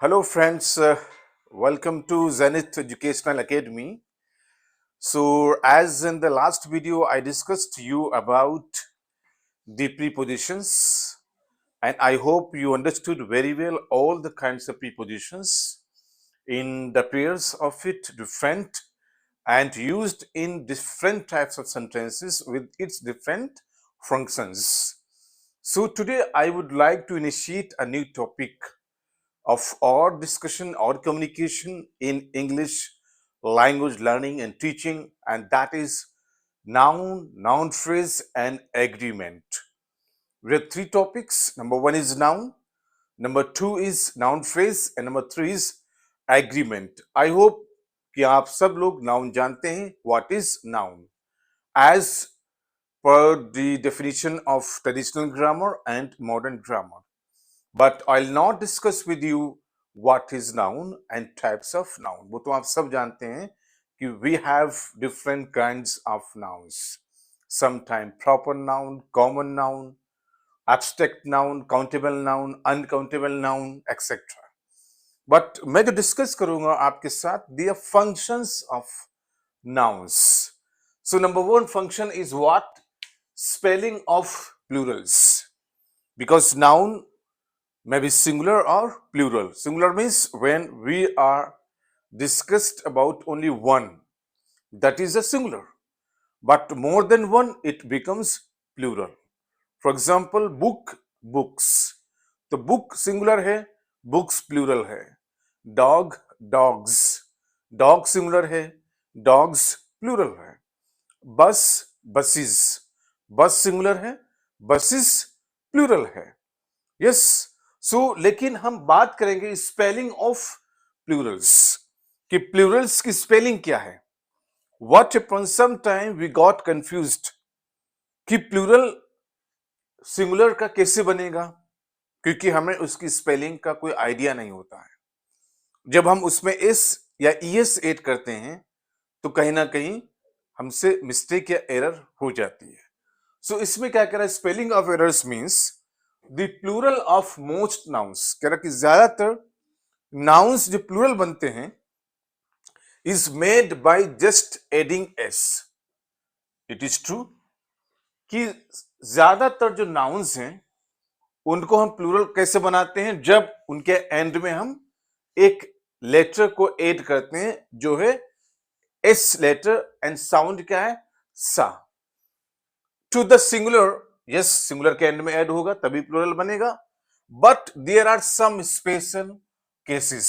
Hello, friends. Welcome to Zenith Educational Academy. So, as in the last video, I discussed to you about the prepositions, and I hope you understood very well all the kinds of prepositions in the pairs of it, different and used in different types of sentences with its different functions. So, today I would like to initiate a new topic of our discussion or communication in English language learning and teaching, and that is noun, noun phrase, and agreement. We have three topics. Number one is noun, number two is noun phrase, and number three is agreement. I hope कि आप सब लोग noun जानते हैं. What is noun? As per the definition of traditional grammar and modern grammar. But I'll not discuss with you what is noun and types of noun. वो तो आप सब जानते हैं कि we have different kinds of nouns. Sometimes proper noun, common noun, abstract noun, countable noun, uncountable noun, etc. But मैं जो discuss करूंगा आपके साथ the functions of nouns. So number one function is what? Spelling of plurals. Because noun may be singular or plural. Singular means when we are discussed about only one, that is a singular. But more than one, it becomes plural. For example, book, books. तो book singular है, books plural है. Dog, dogs. Dog singular है, dogs plural है. Bus, buses. Bus singular है, buses plural है. Yes so लेकिन हम बात करेंगे स्पेलिंग ऑफ प्लूरल्स कि प्लूरल्स की स्पेलिंग क्या है. What happened some time we got confused कि प्लूरल सिंगुलर का कैसे बनेगा, क्योंकि हमें उसकी स्पेलिंग का कोई आइडिया नहीं होता है. जब हम उसमें एस या ईएस ऐड करते हैं तो कहीं ना कहीं हमसे मिस्टेक या एरर हो जाती है. सो इसमें क्या कह रहा है, spelling of errors means the plural of most nouns. कह रहा कि ज्यादातर नाउन्स जो प्लूरल बनते हैं is made by just adding S. It is true कि ज्यादातर जो नाउन्स हैं उनको हम प्लूरल कैसे बनाते हैं, जब उनके एंड में हम एक लेटर को ऐड करते हैं जो है एस लेटर, एंड साउंड क्या है, सा. To the singular, yes singular के एंड में ऐड होगा तभी प्लूरल बनेगा. But there are some special cases.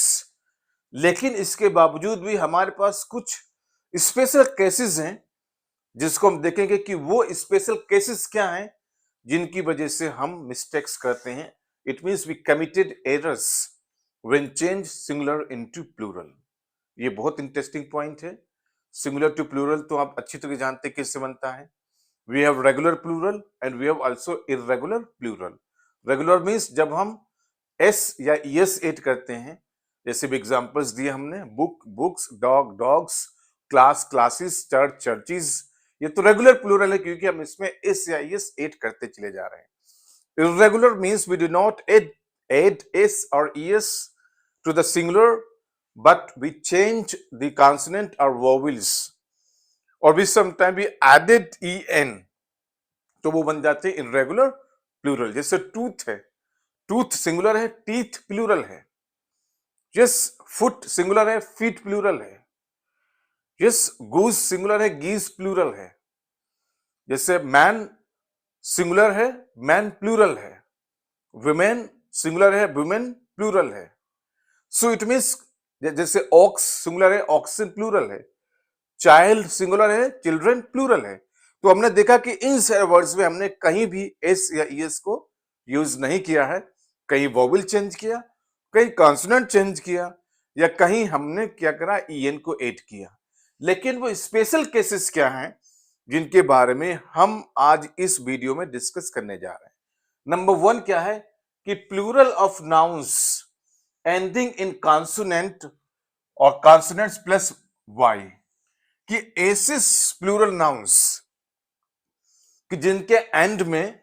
लेकिन इसके बावजूद भी हमारे पास कुछ स्पेशल केसेस हैं जिसको हम देखेंगे कि वो स्पेशल केसेस क्या हैं जिनकी वजह से हम मिस्टेक्स करते हैं. It means we committed errors when change singular into plural. ये बहुत इंटरेस्टिंग पॉइंट है. सिंगुलर टू प्लूरल तो आप अच्छी तरह जानते हैं कैसे बनता है. We have regular plural and we have also irregular plural. Regular means जब हम s या es ऐड करते हैं, जैसे भी एग्जांपल्स दिए हमने, book books, dog dogs, class classes, church churches. ये तो रेगुलर प्लूरल है क्योंकि हम इसमें s या es ऐड करते चले जा रहे हैं. Irregular means we do not add s or es to the singular, but we change the consonant or vowels. और भी समटाइम भी एडेड en, तो वो बन जाते हैं इनरेगुलर प्लूरल. जैसे टूथ है, टूथ सिंगुलर है, टीथ प्लूरल है. यस फुट सिंगुलर है, फीट प्लूरल है. यस गूज सिंगुलर है, गीज प्लूरल है. जैसे मैन सिंगुलर है, मैन प्लूरल है. वुमेन सिंगुलर है, वुमेन प्लूरल है. सो इट मीन्स जैसे ऑक्स सिंगुलर है, ऑक्सन प्लूरल है. चाइल्ड सिंगुलर है, चिल्ड्रन प्लूरल है. तो हमने देखा कि इन सारे वर्ड्स में हमने कहीं भी एस या ईएस को यूज नहीं किया है. कहीं वोवेल चेंज किया, कहीं कॉन्सोनेंट चेंज किया, या कहीं हमने क्या करा, ईएन को ऐड किया. लेकिन वो स्पेशल केसेस क्या हैं जिनके बारे में हम आज इस वीडियो में डिस्कस करने जा रहे हैं. नंबर वन क्या है कि plural of nouns ending in consonant और कॉन्सोनेंट्स प्लस वाई, कि ऐसे प्लूरल नाउन्स कि जिनके एंड में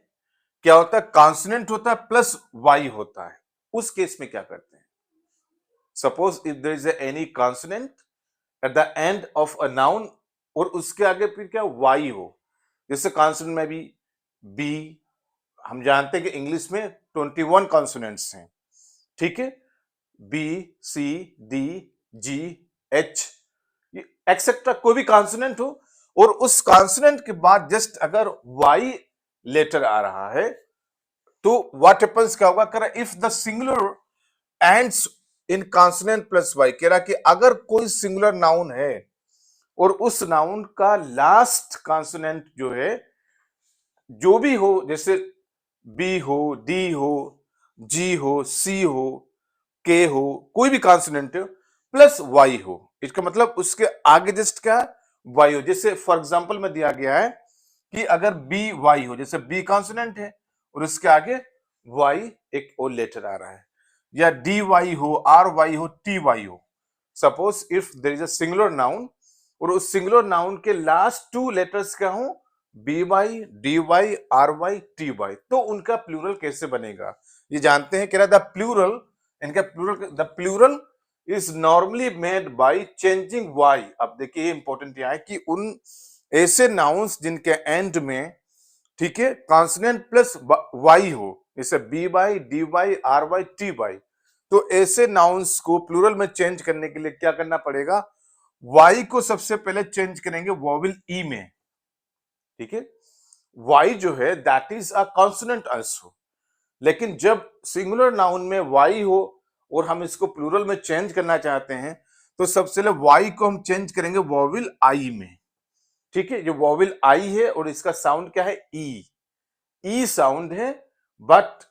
क्या होता है, कॉन्सोनेंट होता है प्लस वाई होता है. उस केस में क्या करते हैं, suppose if there is any consonant at the end of a noun और उसके आगे फिर क्या वाई हो, जैसे कॉन्सोनेंट में भी बी, हम जानते हैं कि इंग्लिश में 21 कॉन्सोनेंट्स हैं, ठीक है, B C D G H etcetera, कोई भी कॉन्सोनेंट हो और उस कॉन्सोनेंट के बाद जस्ट अगर वाई लेटर आ रहा है तो व्हाट हैपेंस, क्या होगा, कह रहा if the singular ends in consonant plus Y, कह रहा कि अगर कोई सिंगुलर नाउन है और उस नाउन का लास्ट कॉन्सोनेंट जो है जो भी हो, जैसे बी हो, डी हो, जी हो, सी हो, के हो, कोई भी कॉन्सोनेंट प्लस वाई हो, इसका मतलब उसके आगे जस्ट क्या वाई हो। जैसे फॉर एग्जांपल में दिया गया है कि अगर बी वाई हो, जैसे बी कॉन्सोनेंट है और उसके आगे वाई एक और लेटर आ रहा है, या डी वाई हो, आर वाई हो, टी वाई हो। Suppose if there is a singular noun और उस सिंगुलर नाउन के लास्ट टू लेटर्स क्या हो, B Y, D Y, R Y, T Y, तो उनका प्लूरल कैसे बनेगा ये जानते हैं। कह रहा द प्लूरल, इनका plural, the plural is normally made by changing Y. अब देखिए ये इंपॉर्टेंट क्या है कि उन ऐसे नाउन्स जिनके एंड में, ठीक है, कॉन्सोनेंट प्लस वाई हो, जैसे B Y, D Y, R Y, T Y, तो ऐसे नाउन्स को प्लूरल में चेंज करने के लिए क्या करना पड़ेगा, वाई को सबसे पहले चेंज करेंगे वोवेल ई में, ठीक है। वाई जो है that is a consonant also, लेकिन जब सिंगुलर नाउन में वाई हो और हम इसको प्लूरल में चेंज करना चाहते हैं तो सबसे पहले वाई को हम चेंज करेंगे वोवेल आई में, ठीक है। जो वोवेल आई है और इसका साउंड क्या है, ई, ई साउंड है, बट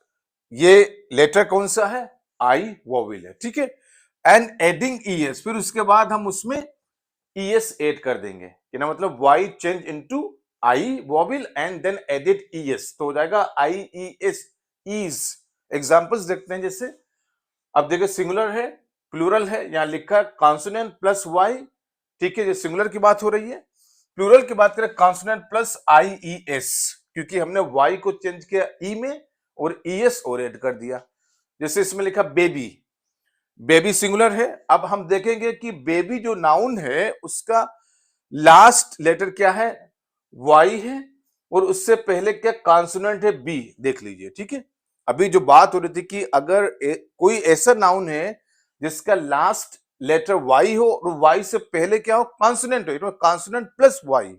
ये लेटर कौन सा है, आई वोवेल है, ठीक है। एंड एडिंग ई एस, फिर उसके बाद हम उसमें ई एस एड कर देंगे, ना मतलब Y change into I vowel and then added E S, तो हो जाएगा आई ई एस, ईज। एग्जांपल्स देखते हैं, जैसे अब देखिए सिंगुलर है, प्लूरल है, यहां लिखा कॉन्सोनेंट प्लस वाई, ठीक है, ये सिंगुलर की बात हो रही है। प्लूरल की बात करें कॉन्सोनेंट प्लस आई ई एस, क्योंकि हमने वाई को चेंज किया ई में और ई एस और एड कर दिया। जैसे इसमें लिखा बेबी, बेबी सिंगुलर है, अब हम देखेंगे कि बेबी जो नाउन है उसका लास्ट लेटर क्या है, वाई है, और उससे पहले क्या कॉन्सोनेंट है, बी, देख लीजिए, ठीक है। अभी जो बात हो रही थी कि अगर कोई ऐसा नाउन है जिसका लास्ट लेटर वाई हो और वाई से पहले क्या हो, कॉन्सोनेंट हो, कॉन्सोनेंट प्लस वाई,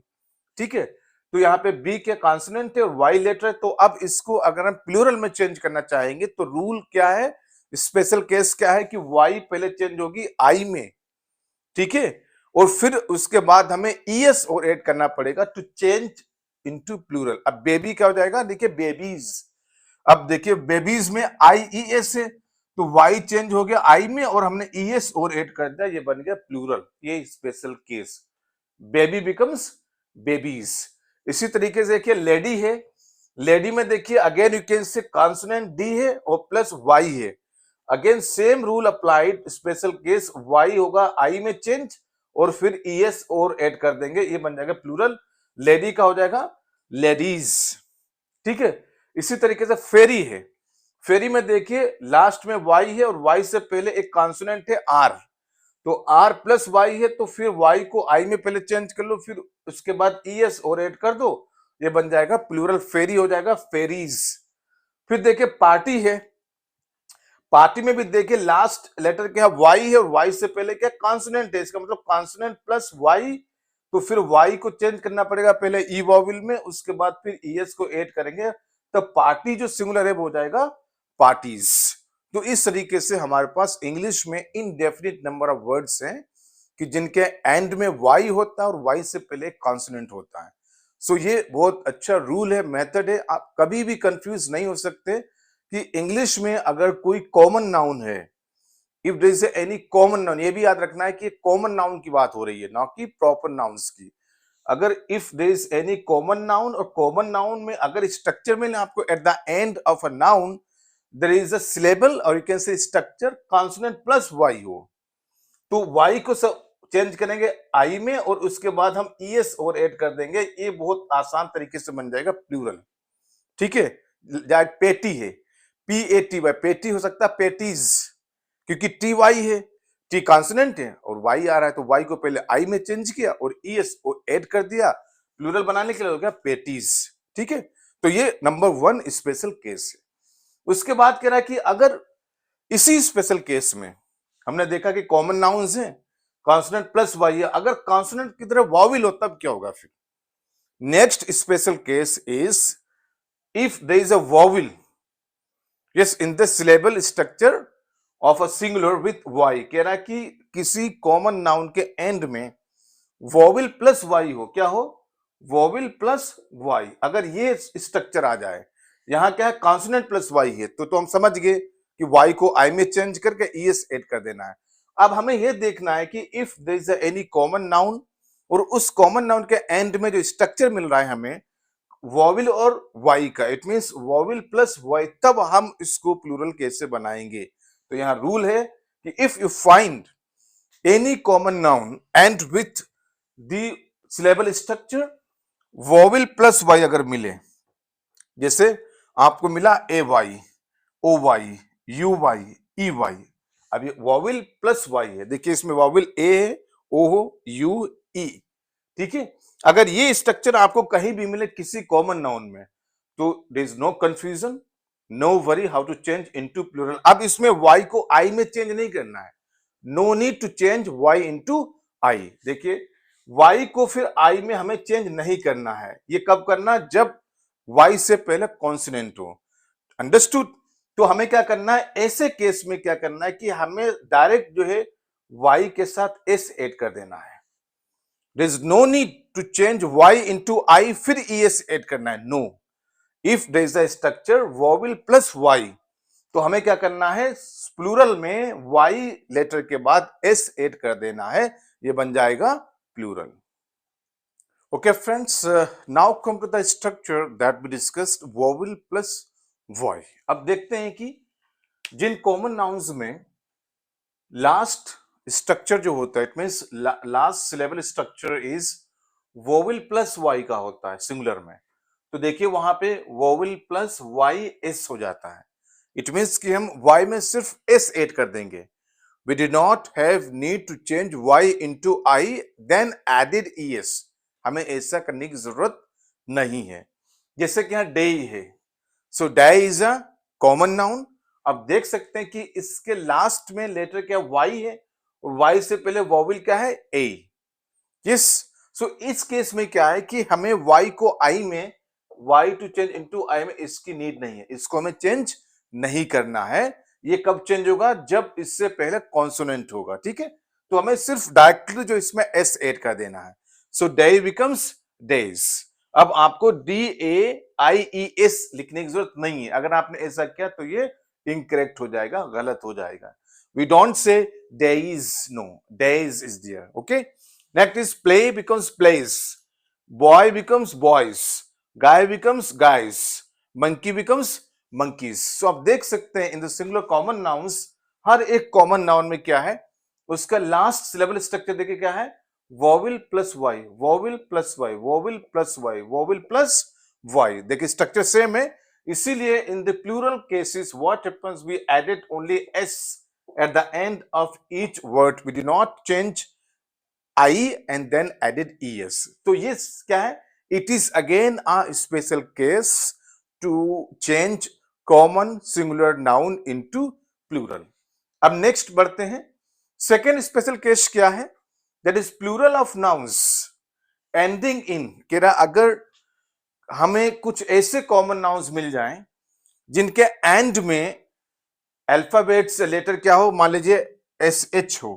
ठीक है। तो यहाँ पे बी क्या कॉन्सोनेंट है और वाई लेटर है, तो अब इसको अगर हम प्लूरल में चेंज करना चाहेंगे तो रूल क्या है, स्पेशल केस क्या है कि वाई पहले चेंज होगी आई में, ठीक है, और फिर उसके बाद हमें ईएस और ऐड करना पड़ेगा टू चेंज इनटू प्लूरल। अब बेबी क्या हो जाएगा, देखिए बेबीज, अब देखिए बेबीज में आई ई एस है तो वाई चेंज हो गया आई में और हमने ई एस और ऐड कर दिया, ये बन गया प्लूरल, ये special case, baby becomes babies. इसी तरीके से देखिए लेडी है, लेडी में देखिए again you can say consonant D है और प्लस वाई है, again same rule applied, special case, Y होगा आई में चेंज और फिर ई एस और ऐड कर देंगे, ये बन जाएगा प्लूरल, लेडी का हो जाएगा लेडीज, ठीक है। इसी तरीके से फेरी है, फेरी में देखिए लास्ट में वाई है और वाई से पहले एक कॉन्सोनेंट है आर, तो आर प्लस वाई है तो फिर वाई को आई में पहले चेंज कर लो, फिर उसके बाद ई एस और ऐड कर दो, ये बन जाएगा प्लूरल, फेरी हो जाएगा फेरीज। फिर देखिए पार्टी है, पार्टी में भी देखिए लास्ट लेटर क्या है, वाई है और वाई से पहले क्या कॉन्सोनेंट है, इसका मतलब कॉन्सोनेंट प्लस वाई, तो फिर वाई को चेंज करना पड़ेगा पहले ई वोवेल में, उसके बाद फिर ई एस को ऐड करेंगे, तो पार्टी जो सिंगुलर है वो हो जाएगा पार्टीज। तो इस तरीके से हमारे पास इंग्लिश में इनडेफिनिट नंबर ऑफ वर्ड्स हैं कि जिनके एंड में वाई होता है और वाई से पहले कॉन्सोनेंट होता है। सो ये बहुत अच्छा रूल है, मेथड है, आप कभी भी कंफ्यूज नहीं हो सकते कि इंग्लिश में अगर कोई कॉमन नाउन है, if there is any common noun, ये भी याद रखना है कि कॉमन नाउन की बात हो रही है ना कि प्रॉपर नाउन्स की। अगर if there is any common noun और कॉमन नाउन में अगर स्ट्रक्चर में आपको at the end of a noun there is a syllable और you can say structure consonant plus Y हो, तो वाई को चेंज करेंगे आई में और उसके बाद हम ई एस और ऐड कर देंगे, ये बहुत आसान तरीके से बन जाएगा प्लूरल, ठीक है। पेटी है, पी ए टी वाई, पेटी हो सकता है पेटीज, क्योंकि टी वाई है, टी कॉन्सोनेंट है और वाई आ रहा है, तो वाई को पहले आई में चेंज किया और ईएस को ऐड कर दिया, प्लूरल बनाने के लिए हो गया पेटीज। ठीक है, तो ये नंबर 1 स्पेशल केस है। उसके बाद कह रहा है कि अगर इसी स्पेशल केस में हमने देखा कि कॉमन नाउन्स हैं, कॉन्सोनेंट प्लस वाई है, अगर कॉन्सोनेंट की तरह वॉवेल हो तब क्या होगा फिर? Next special case is if there is a vowel yes in the syllable structure of a singular with Y. कह रहा है कि किसी कॉमन नाउन के एंड में वॉवेल प्लस वाई हो, क्या हो? Vowel plus Y. अगर ये स्ट्रक्चर आ जाए, यहां क्या है, कॉन्सोनेंट प्लस वाई है, तो हम समझ गए कि वाई को आई में चेंज करके ईएस ऐड कर देना है। अब हमें यह देखना है कि if there is any common noun और उस कॉमन नाउन के एंड में जो स्ट्रक्चर मिल रहा है हमें वॉवेल और वाई का, it means vowel plus Y, तब हम इसको प्लूरल कैसे बनाएंगे। तो यहां रूल है कि if you find any common noun end with the syllable structure vowel plus Y अगर मिले, जैसे आपको मिला A Y, O Y, U Y, E Y, अब ये वॉवेल प्लस वाई है, देखिए इसमें वॉवेल ए है, ओ, यू, ई। ठीक है, अगर ये स्ट्रक्चर आपको कहीं भी मिले किसी कॉमन नाउन में, तो there is no confusion, no worry how to change into plural. अब इसमें वाई को आई में चेंज नहीं करना है, no need to change Y into I. देखिए वाई को फिर आई में हमें चेंज नहीं करना है, ये कब करना? जब वाई से पहले कॉन्सोनेंट हो। अंडरस्टूड? तो हमें क्या करना है ऐसे केस में, क्या करना है कि हमें डायरेक्ट जो है वाई के साथ एस ऐड कर देना है। There is no need to change Y into I फिर ईएस ऐड करना है, no. If there is a structure vowel plus Y, तो हमें क्या करना है, प्लूरल में वाई लेटर के बाद एस ऐड कर देना है, ये बन जाएगा plural. Okay friends, now come to the structure that we discussed, vowel plus voy। अब देखते हैं कि जिन कॉमन नाउन्स में लास्ट स्ट्रक्चर जो होता है, it means last syllable structure is vowel plus Y का होता है सिंगुलर में, तो देखिए वहां पे वोवेल प्लस वाई एस हो जाता है। इट मींस कि हम वाई में सिर्फ एस ऐड कर देंगे। We did not have need to change y into I then added es। हमें ऐसा करने की जरूरत नहीं है। जैसे कि यहाँ डे है, so day is a common noun. अब देख सकते हैं कि इसके लास्ट में लेटर क्या y है और y से पहले वॉवेल क्या है, a। यस, सो इस केस में क्या है कि हमें y को I में, y to change into I में इसकी नीड नहीं है, इसको हमें चेंज नहीं करना है। ये कब चेंज होगा, जब इससे पहले कॉन्सोनेंट होगा। ठीक है, तो हमें सिर्फ डायरेक्टली जो इसमें एस ऐड कर देना है। So day becomes days. अब आपको DAIES लिखने की जरूरत नहीं है, अगर आपने ऐसा किया तो ये इनकरेक्ट हो जाएगा, गलत हो जाएगा। We don't say days, no, days is there. Okay, next is play becomes plays, boy becomes boys, guy becomes guys, monkey becomes monkeys. So आप देख सकते हैं in the singular common nouns, हर एक कॉमन नाउन में क्या है, उसका लास्ट सिलेबल स्ट्रक्चर देखिए क्या है, vowel plus Y, vowel plus Y, vowel plus Y, vowel plus Y. देखिए स्ट्रक्चर सेम है, इसीलिए in the plural cases what happens, we added only S at the end of each word, we did not change I and then added E S. तो ये क्या है, it is again a special case to change common singular noun into plural. अब next बढ़ते हैं, second special case क्या है, that is plural of nouns ending in. कह रहा अगर हमें कुछ ऐसे कॉमन नाउन्स मिल जाएं जिनके एंड में अल्फाबेट्स लेटर क्या हो, मान लीजिए SH हो,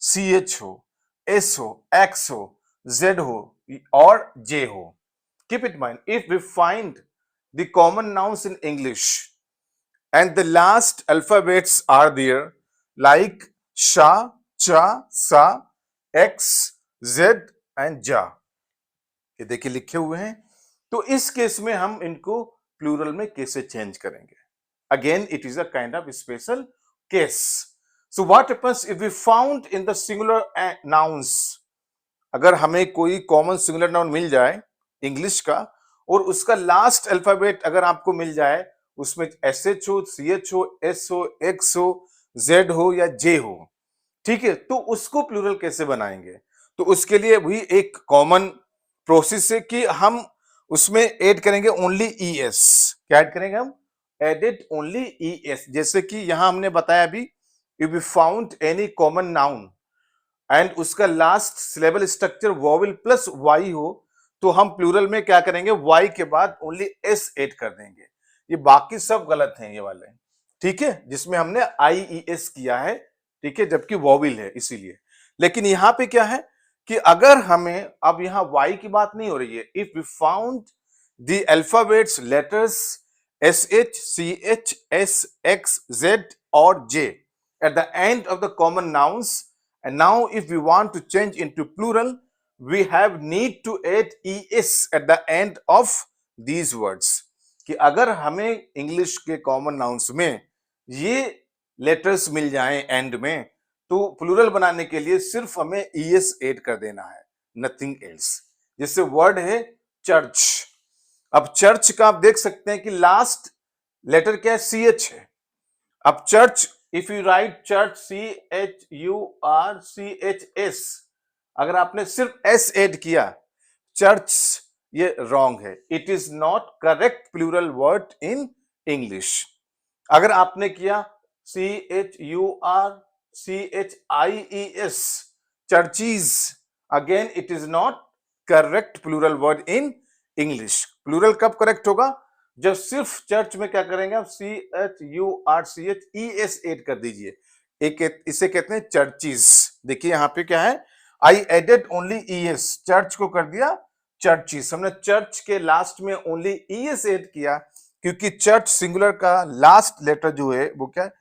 CH हो, S हो, X हो, Z हो और J हो। Keep it in mind, if we find the common nouns in English and the last alphabets are there like sha, cha, sa, x, z and ja, ये देखिए लिखे हुए हैं, तो इस केस में हम इनको प्लूरल में कैसे चेंज करेंगे। Again it is a kind of special case. So what happens if we found in the singular nouns, अगर हमें कोई कॉमन सिंगुलर नाउन मिल जाए इंग्लिश का और उसका लास्ट अल्फाबेट अगर आपको मिल जाए, उसमें SH हो, CH हो, S हो, X हो, Z हो या J हो। ठीक है, तो उसको प्लूरल कैसे बनाएंगे? तो उसके लिए भी एक कॉमन प्रोसेस है कि हम उसमें ऐड करेंगे ओनली ईएस। क्या ऐड करेंगे हम? Add it only ES. जैसे कि यहां हमने बताया अभी, if we found any common noun and उसका last syllable structure vowel plus Y हो, तो हम प्लूरल में क्या करेंगे? वाई के बाद ओनली एस ऐड कर देंगे। ये बाकी सब गलत हैं ये वाले, ठीक है, जिसमें हमने आईईएस किया है, ठीक है, जबकि वॉवेल है इसीलिए। लेकिन यहां पे क्या है कि अगर हमें, अब यहां वाई की बात नहीं हो रही है, if we found the alphabets letters S H C H S X Z और J at the end of the common nouns, and now if we want to change into plural, we have need to add es at the end of these words। कि अगर हमें English के common nouns में ये letters मिल जाएं and में, तो plural बनाने के लिए सिर्फ हमें es ऐड कर देना है, नथिंग एल्स। जैसे वर्ड है चर्च, अब चर्च का आप देख सकते हैं कि लास्ट लेटर क्या है? सी एच है। अब church, if you write church CHURCHS, अगर आपने सिर्फ एस ऐड किया, चर्च, ये रॉन्ग है, it is not correct plural word in English. अगर आपने किया CHURCHIES, churchies, again it is not correct plural word in English. Plural कब करेक्ट होगा? जब सिर्फ चर्च में क्या करेंगे आप? CHURCHES ऐड कर दीजिए, एक इसे कहते हैं चर्चीज। देखिए यहां पे क्या है, I added only ES, church को कर दिया चर्चीज। हमने चर्च के लास्ट में ओनली ES ऐड किया, क्योंकि चर्च सिंगुलर का लास्ट लेटर जो है वो क्या है?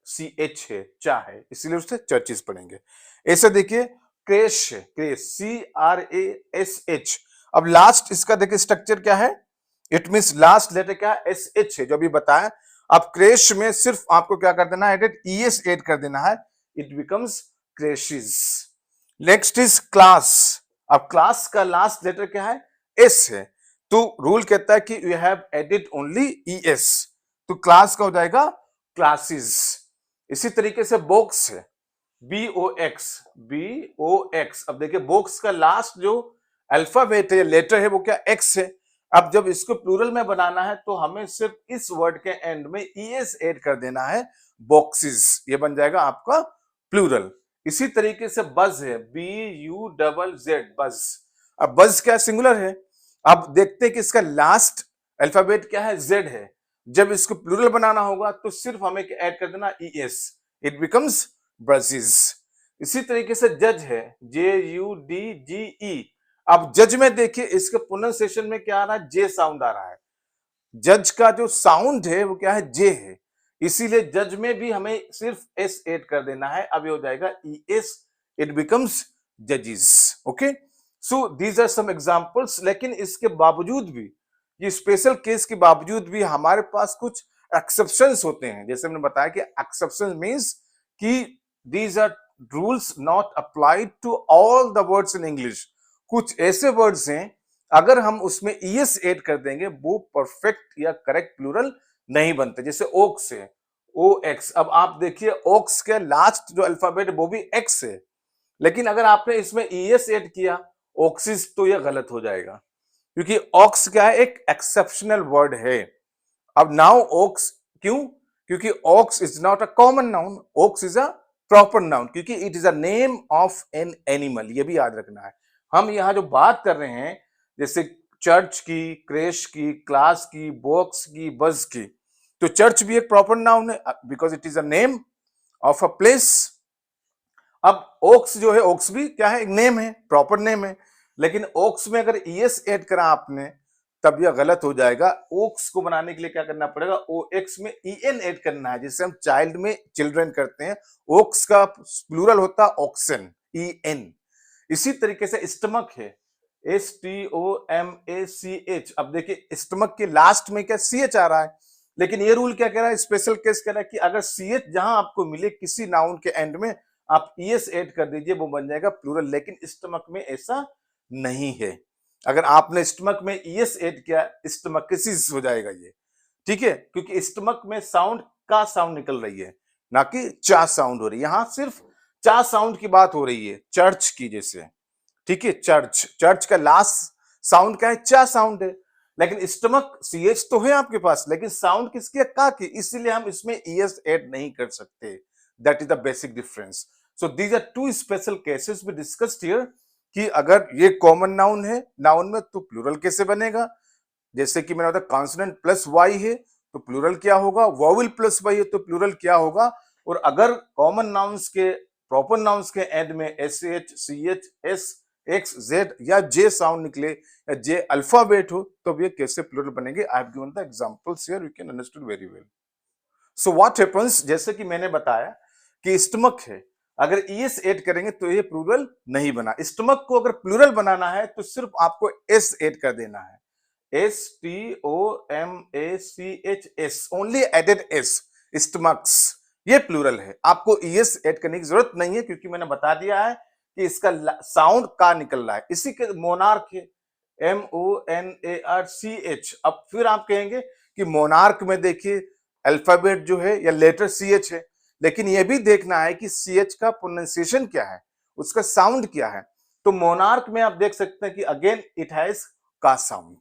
CH है, चा है, इसीलिए उससे चर्चेस पढ़ेंगे। ऐसे देखिए क्रेश है, क्रेश CRASH। अब लास्ट इसका देखिए स्ट्रक्चर क्या है? इट मींस लास्ट लेटर क्या है? SH है, जो अभी बताया। अब क्रेश में सिर्फ आपको क्या कर देना है? एडेड ES ऐड कर देना है, it becomes crashes. Next is class. अब क्लास का लास्ट लेटर क्या है? S है, तो रूल कहता है कि you have added only ES, तो क्लास का हो जाएगा क्लासेस। इसी तरीके से बॉक्स है, BOX। अब देखिए बॉक्स का लास्ट जो अल्फाबेट है, लेटर है, वो क्या? X है। अब जब इसको प्लूरल में बनाना है तो हमें सिर्फ इस वर्ड के एंड में ES ऐड कर देना है, बॉक्सेस, ये बन जाएगा आपका प्लूरल। इसी तरीके से बज है, BUZZ, बज। अब बज क्या? सिंगुलर है। अब देखते हैं कि इसका लास्ट अल्फाबेट क्या है? Z है। जब इसको प्लूरल बनाना होगा तो सिर्फ हमें ऐड कर देना ES, इट बिकम्स ब्रजीज। इसी तरीके से जज है, JUDGE। अब जज में देखिए इसके प्रोनाउंसिएशन में क्या आ रहा है? जे साउंड आ रहा है। जज का जो साउंड है वो क्या है? जे है, इसीलिए जज में भी हमें सिर्फ एस ऐड कर देना है, अब ये हो जाएगा ES, इट बिकम्स जजेस। Okay, so these are some examples. लेकिन इसके बावजूद भी, ये स्पेशल केस के बावजूद भी हमारे पास कुछ एक्सेप्शंस होते हैं। जैसे हमने बताया कि एक्सेप्शन मींस कि these are rules not applied to all the words in English. कुछ ऐसे वर्ड्स हैं अगर हम उसमें ES ऐड कर देंगे वो परफेक्ट या करेक्ट प्लूरल नहीं बनते। जैसे ओक्स है, OX। अब आप देखिए ओक्स के लास्ट जो अल्फाबेट वो भी X है, लेकिन अगर आपने इसमें ES ऐड किया ऑक्सिस, तो यह गलत हो जाएगा, क्योंकि ऑक्स क्या है? एक एक्सेप्शनल वर्ड है। अब नाउ ऑक्स क्यों? क्योंकि ox is not a common noun, ox is a proper noun, क्योंकि it is a name of an animal. ये भी याद रखना है। हम यहाँ जो बात कर रहे हैं, जैसे चर्च की, क्रेश की, क्लास की, बॉक्स की, बज की, तो चर्च भी एक प्रॉपर नाउन है because it is a name of a place. अब ओक्स जो है, ओक्स भी क्या है? एक नेम है, प्रॉपर नेम है। लेकिन ओक्स में अगर ES ऐड करा आपने तब यह गलत हो जाएगा। ओक्स को बनाने के लिए क्या करना पड़ेगा? OX में EN ऐड करना है, जिससे हम चाइल्ड में चिल्ड्रन करते हैं। ओक्स का प्लूरल होता है ऑक्सन, EN। इसी तरीके से स्टमक है, STOMACH। अब देखिए स्टमक के लास्ट में क्या? CH आ रहा है, लेकिन ये रूल क्या कह रहा है? स्पेशल केस कह रहा है कि अगर CH जहां आपको मिले किसी नाउन के एंड में, आप ES ऐड कर दीजिए, वो बन जाएगा प्लूरल। लेकिन स्टमक में ऐसा नहीं है। अगर आपने स्टमक में ES ऐड किया, स्टमकेसिस हो जाएगा ये, ठीक है, क्योंकि स्टमक में साउंड का साउंड निकल रही है, ना कि चा साउंड हो रही है। यहां सिर्फ चा साउंड की बात हो रही है, चर्च की जैसे, ठीक है, चर्च, चर्च का लास्ट साउंड क्या है, चा साउंड है, लेकिन स्टमक सीएच तो है आपके पास, लेकिन साउंड किसकी है, का की, इसीलिए हम इसमें ईएस ऐड नहीं कर सकते। That is the basic difference. So these are two special cases we discussed here, कि अगर ये कॉमन नाउन है, नाउन में, तो प्लूरल कैसे बनेगा, जैसे कि मैंने बताया कॉन्सोनेंट प्लस वाई है तो प्लूरल क्या होगा, वॉवल प्लस वाई है तो प्लूरल क्या होगा, और अगर कॉमन नाउन्स के, प्रॉपर नाउन्स के एंड में S H, C H, S, X, Z या जे साउंड निकले या जे अल्फाबेट हो, तो ये कैसे प्लूरल बनेंगे। I have given the examples here, you can understand very well. So what happens, जैसे कि मैंने बताया कि स्टमक है, अगर ईएस ऐड करेंगे तो ये प्लूरल नहीं बना। स्टमक को अगर प्लूरल बनाना है तो सिर्फ आपको एस ऐड कर देना है, STOMACHS, only added S, stomachs, ये प्लूरल है, आपको ईएस ऐड करने की जरूरत नहीं है, क्योंकि मैंने बता दिया है कि इसका साउंड का निकल रहा है। इसी के मोनार्क है, MONARCH। अब फिर आप कहेंगे कि मोनार्क में देखिए अल्फाबेट जो है या लेटर CH है, लेकिन यह भी देखना है कि CH का प्रोनाउंसिएशन क्या है, उसका साउंड क्या है। तो मोनार्क में आप देख सकते हैं कि अगेन इट हैज का साउंड,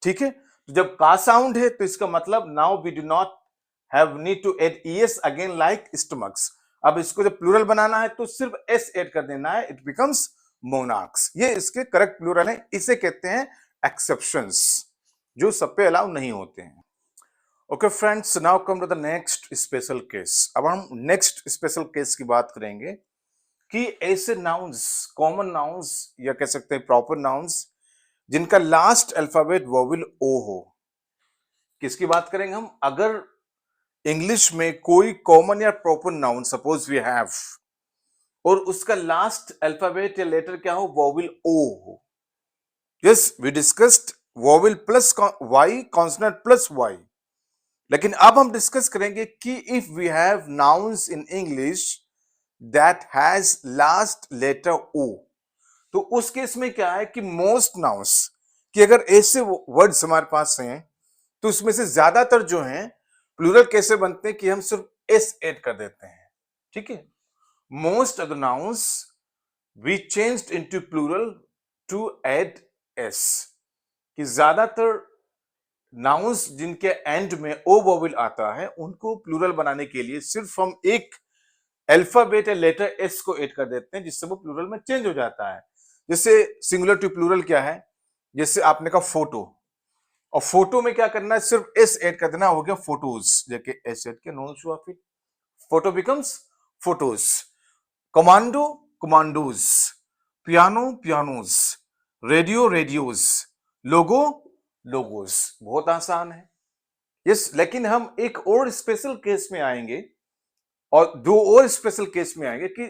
ठीक है। तो जब का साउंड है तो इसका मतलब now we do not have need to add E S again like stomachs. अब इसको जब प्लूरल बनाना है तो सिर्फ एस ऐड कर देना है, इट बिकम्स मोनार्क्स। ये इसके करेक्ट प्लूरल है, इसे कहते हैं एक्सेप्शंस, जो सब पे अलाउ नहीं होते हैं। Okay friends, now come to the next special case. अब हम नेक्स्ट स्पेशल केस की बात करेंगे कि ऐसे नाउन्स, कॉमन नाउन्स या कह सकते हैं प्रॉपर नाउन्स, जिनका लास्ट अल्फाबेट वोवेल ओ हो। किसकी बात करेंगे हम, अगर इंग्लिश में कोई कॉमन या proper noun suppose we have और उसका लास्ट अल्फाबेट या लेटर क्या हो, वोवेल ओ हो। Yes, we discussed vowel plus Y, consonant plus Y. लेकिन अब हम डिस्कस करेंगे कि if we have nouns in English that has last letter O, तो उस केस में क्या है कि मोस्ट नाउन्स कि अगर ऐसे वर्ड्स हमारे पास हैं तो उसमें से ज्यादातर जो हैं प्लूरल कैसे बनते हैं कि हम सिर्फ एस ऐड कर देते हैं, ठीक है। Most of the nouns we changed into plural to add S, कि ज्यादातर नाउन्स जिनके एंड में ओ वोवेल आता है उनको प्लूरल बनाने के लिए सिर्फ हम एक अल्फाबेट या लेटर एस को ऐड कर देते हैं, जिससे वो प्लूरल में चेंज हो जाता है। जैसे सिंगुलर टू प्लूरल क्या है, जैसे आपने कहा फोटो, और फोटो में क्या करना है, सिर्फ एस ऐड कर देना, हो गया फोटोज, जैसे एस ऐड के no issue of it, photo becomes photos. Commando, commandos, piano, pianos, radio, radios, logo, logos. बहुत आसान है। यस, लेकिन हम एक और स्पेशल केस में आएंगे, और दो और स्पेशल केस में आएंगे कि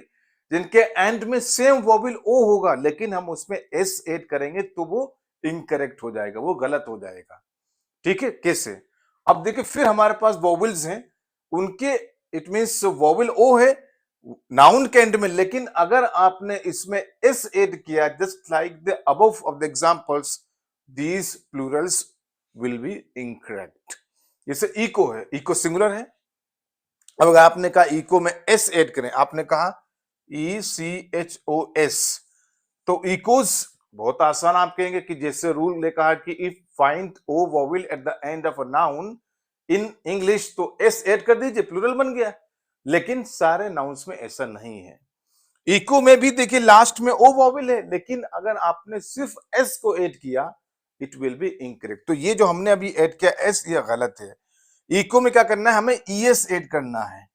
जिनके एंड में सेम वोवेल ओ होगा लेकिन हम उसमें एस ऐड करेंगे तो वो इनकरेक्ट हो जाएगा, वो गलत हो जाएगा, ठीक है। कैसे, अब देखिए फिर हमारे पास वोवेल्स हैं, उनके इट मींस वोवेल ओ है नाउन के एंड में, लेकिन अगर आपने इसमें एस ऐड किया just like the above of the examples, these Plurals will be incorrect. जैसे इको है, इको सिंगुलर है, अब अगर आपने कहा इको में एस ऐड करें, आपने कहा ECHOS, तो इकोज बहुत आसान, आप कहेंगे कि जैसे रूल ने कहा कि if find O vowel at the end of a noun in English तो एस ऐड कर दीजिए, प्लूरल बन गया। लेकिन सारे नाउन्स में ऐसा नहीं है। इको में भी देखिए लास्ट में ओ वोवेल है, लेकिन अगर आपने सिर्फ एस को ऐड किया इट विल बी इनकरेक्ट। तो ये जो हमने अभी ऐड किया एस, ये गलत है। इको में क्या करना है, हमें ES ऐड करना है।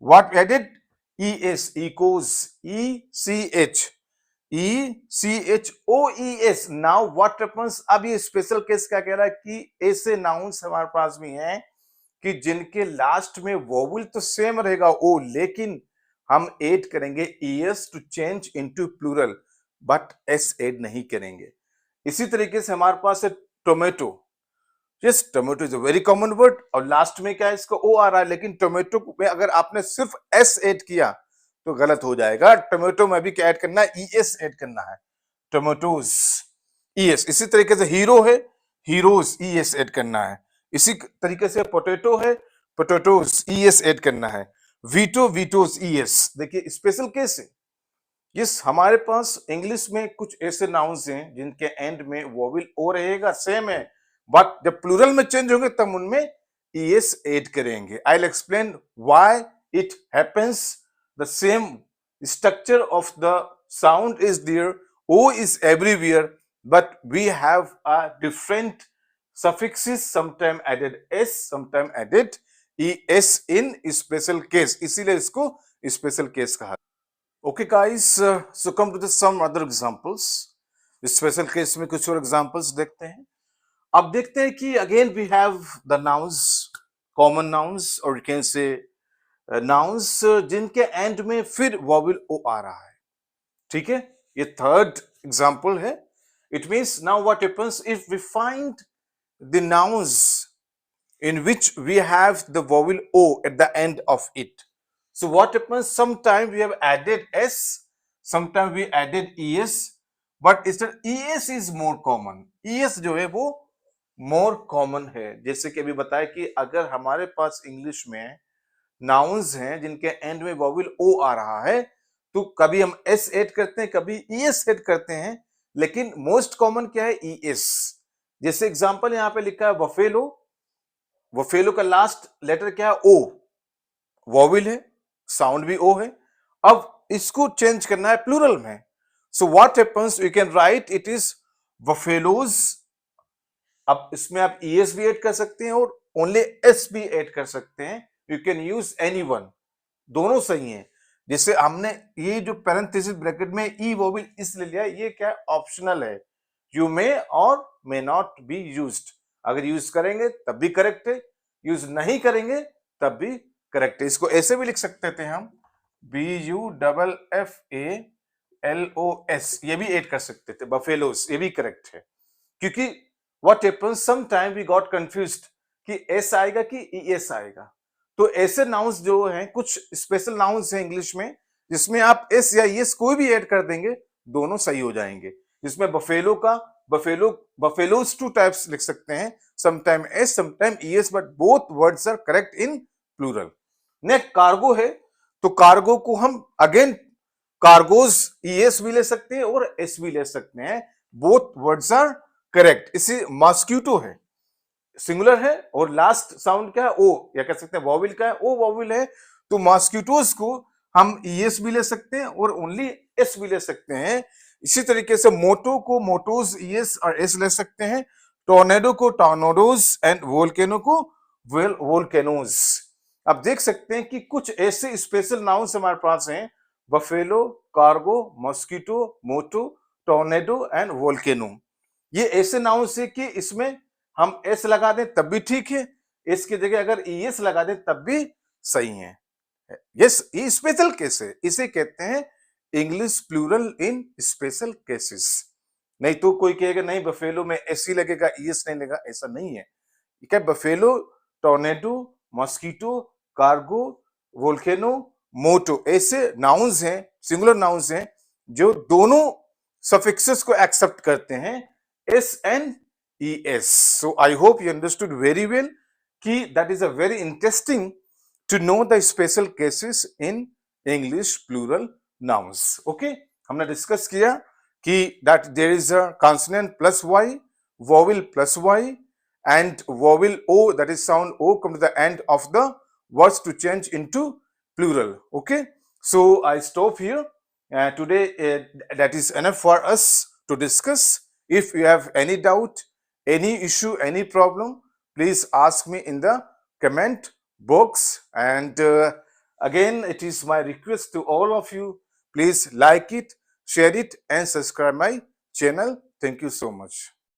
What added, ES, echoes, ECHOES। Now what happens, अब ये स्पेशल केस क्या कह रहा है कि ऐसे नाउन्स हमारे पास भी हैं कि जिनके लास्ट में वोवेल तो सेम रहेगा ओ, लेकिन हम ऐड करेंगे ES to change into plural, but S add नहीं करेंगे। इसी तरीके से हमारे पास है tomato. Yes, tomato is a very common word, और लास्ट में क्या है, इसका ओ आ रहा है, लेकिन टोमेटो में अगर आपने सिर्फ एस ऐड किया तो गलत हो जाएगा। टोमेटो में भी क्या ऐड करना है, ES ऐड करना है, टोमेटोज, ES। इसी तरीके से हीरो है, हीरोज, ES ऐड करना है। इसी तरीके से पोटैटो है, पोटैटोज, ES ऐड करना है। Veto, vetoes, E S. देखिए स्पेशल केस है। यस, हमारे पास इंग्लिश में कुछ ऐसे नाउन्स हैं जिनके एंड में वोवेल ओ रहेगा, सेम है, बट जब प्लूरल में चेंज होंगे तब उनमें ईएस ऐड करेंगे। I will explain why it happens. The same structure of the sound is there, O is everywhere, but we have a different suffixes, sometime added s, sometime added es in special case, इसीलिए इसको special case कहा। Okay guys, so come to the some other examples। Special case में कुछ और examples देखते हैं। अब देखते हैं कि again we have the nouns, common nouns, और यू कैन से नाउन्स जिनके एंड में फिर वॉवेल ओ आ रहा है। ठीक है, ये थर्ड एग्जांपल है। It means now what happens if we find the nouns in which we have the vowel o at the end of it. So what happens, sometimes we have added s, sometimes we added es, but is that es is more common। es जो है वो more common है। जैसे कि अभी बताया कि अगर हमारे पास इंग्लिश में नाउन्स हैं जिनके एंड में वॉवेल ओ आ रहा है तो कभी हम एस ऐड करते हैं, कभी ईएस ऐड करते हैं, लेकिन मोस्ट कॉमन क्या है, ईएस। जैसे एग्जांपल यहां पे लिखा है बफेलो, बफेलो का लास्ट लेटर क्या है, ओ, वॉवेल है, साउंड भी ओ है। अब इसको चेंज करना है प्लूरल में। सो what happens, you can write it is buffaloes. अब इसमें आप ईएस भी ऐड कर सकते हैं और ओनली एस भी ऐड कर सकते हैं। यू कैन यूज एनीवन, दोनों सही हैं। जैसे हमने ये जो पैरेंथेसिस ब्रैकेट में ई वोवेल इसलिए लिया, ये क्या ऑप्शनल है, यू मे और मे नॉट बी यूज्ड। अगर यूज करेंगे तब भी करेक्ट है, यूज नहीं करेंगे तब भी करेक्ट है। इसको ऐसे भी लिख सकते थे हम, BUFFALOS, ये भी ऐड कर सकते थे, बफेलोस, ये भी करेक्ट है। क्योंकि what happens, some time we got confused कि एस आएगा कि ईएस आएगा। तो ऐसे नाउन्स जो हैं, कुछ स्पेशल नाउन्स हैं इंग्लिश में जिसमें आप एस या ईएस कोई भी ऐड कर देंगे, दोनों सही हो जाएंगे। जिसमें बफेलो का बफेलोज टू टाइप्स लिख सकते हैं, sometime S sometime E S, but both words are correct in plural. Next cargo है, तो कार्गो को हम अगेन कार्गोज ईएस भी ले सकते हैं और एस भी ले सकते हैं, बोथ वर्ड्स आर करेक्ट। इसी मॉस्किटो है, सिंगुलर है और लास्ट साउंड क्या है, ओ, या कह सकते हैं वॉवेल का है, ओ वॉवेल है, तो मॉस्किटोज को हम ईएस भी ले सकते हैं और ओनली एस भी ले सकते हैं। इसी तरीके से मोटो को मोटोज ईएस और एस ले सकते हैं, टोर्नेडो को टॉर्नेडोज एंड वोल्केनो को वोल्केनोज। अब देख सकते हैं कि कुछ ऐसे स्पेशल नाउन्स हमारे पास हैं, buffalo, cargo, mosquito, motto, tornado and volcano. ये ऐसे नाउन्स है कि इसमें हम एस लगा दें तब भी ठीक है, एस की जगह अगर ईएस लगा दें तब भी सही है। यस, ये स्पेशल केस है, इसे कहते हैं इंग्लिश प्लूरल इन स्पेशल केसेस। नहीं तो कोई कहेगा नहीं बफेलो में एस ही लगेगा, ईएस नहीं लगेगा, ऐसा नहीं है। क्या buffalo, tornado, mosquito, cargo, volcano, motto ऐसे नाउन्स हैं, सिंगुलर नाउन्स हैं जो दोनों सफिक्सेस को एक्सेप्ट करते हैं, S and ES. So I hope you understood very well कि that is a very interesting to know the special cases in English plural nouns. Okay, हमने डिस्कस किया कि that there is a consonant plus y, vowel plus y, and vowel O, that is sound O, come to the end of the words to change into plural. Okay, so I stop here. Today that is enough for us to discuss. If you have any doubt, any issue, any problem, please ask me in the comment box. And again, it is my request to all of you, please like it, share it and subscribe my channel. Thank you so much.